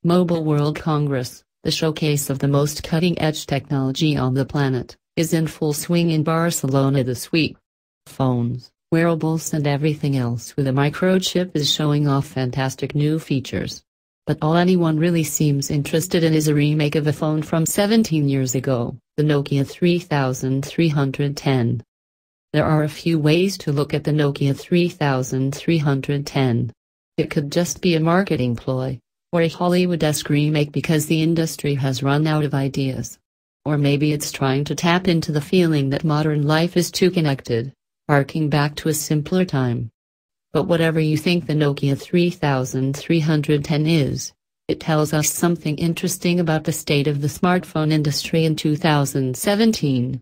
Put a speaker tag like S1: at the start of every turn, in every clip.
S1: Mobile World Congress, the showcase of the most cutting-edge technology on the planet, is in full swing in Barcelona this week. Phones, wearables and everything else with a microchip is showing off fantastic new features. But all anyone really seems interested in is a remake of a phone from 17 years ago, the Nokia 3310. There are a few ways to look at the Nokia 3310. It could just be a marketing ploy, or a Hollywood-esque remake because the industry has run out of ideas. Or maybe it's trying to tap into the feeling that modern life is too connected, harking back to a simpler time. But whatever you think the Nokia 3310 is, it tells us something interesting about the state of the smartphone industry in 2017.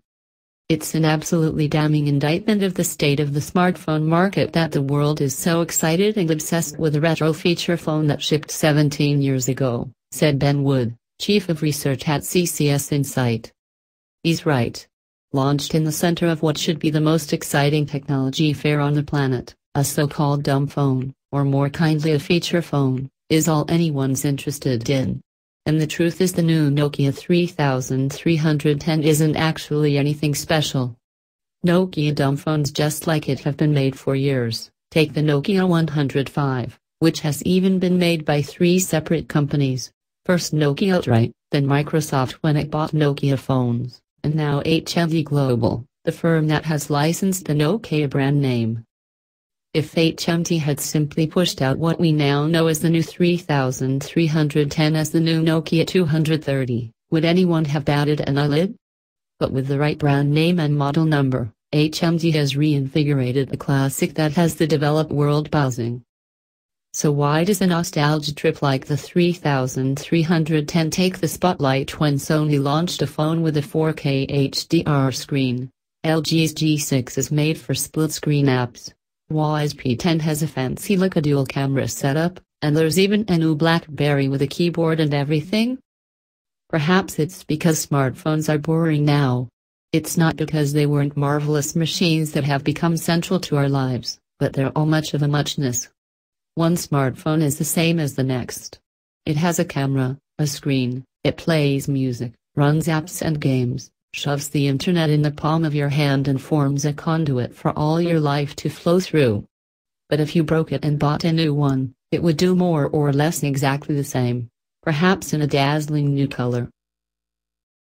S1: It's an absolutely damning indictment of the state of the smartphone market that the world is so excited and obsessed with a retro feature phone that shipped 17 years ago, said Ben Wood, Chief of Research at CCS Insight. He's right. Launched in the center of what should be the most exciting technology fair on the planet, a so-called dumb phone, or more kindly a feature phone, is all anyone's interested in. And the truth is the new Nokia 3310 isn't actually anything special. Nokia dumb phones just like it have been made for years. Take the Nokia 105, which has even been made by 3 separate companies. First Nokia outright, then Microsoft when it bought Nokia phones, and now HMD Global, the firm that has licensed the Nokia brand name. If HMD had simply pushed out what we now know as the new 3310 as the new Nokia 230, would anyone have batted an eyelid? But with the right brand name and model number, HMD has reinvigorated a classic that has the developed world buzzing. So why does a nostalgia trip like the 3310 take the spotlight when Sony launched a phone with a 4K HDR screen? LG's G6 is made for split-screen apps. Huawei's P10 has a fancy look a dual camera setup, and there's even a new BlackBerry with a keyboard and everything? Perhaps it's because smartphones are boring now. It's not because they weren't marvelous machines that have become central to our lives, but they're all much of a muchness. One smartphone is the same as the next. It has a camera, a screen, it plays music, runs apps and games, shoves the internet in the palm of your hand and forms a conduit for all your life to flow through. But if you broke it and bought a new one, it would do more or less exactly the same, perhaps in a dazzling new color,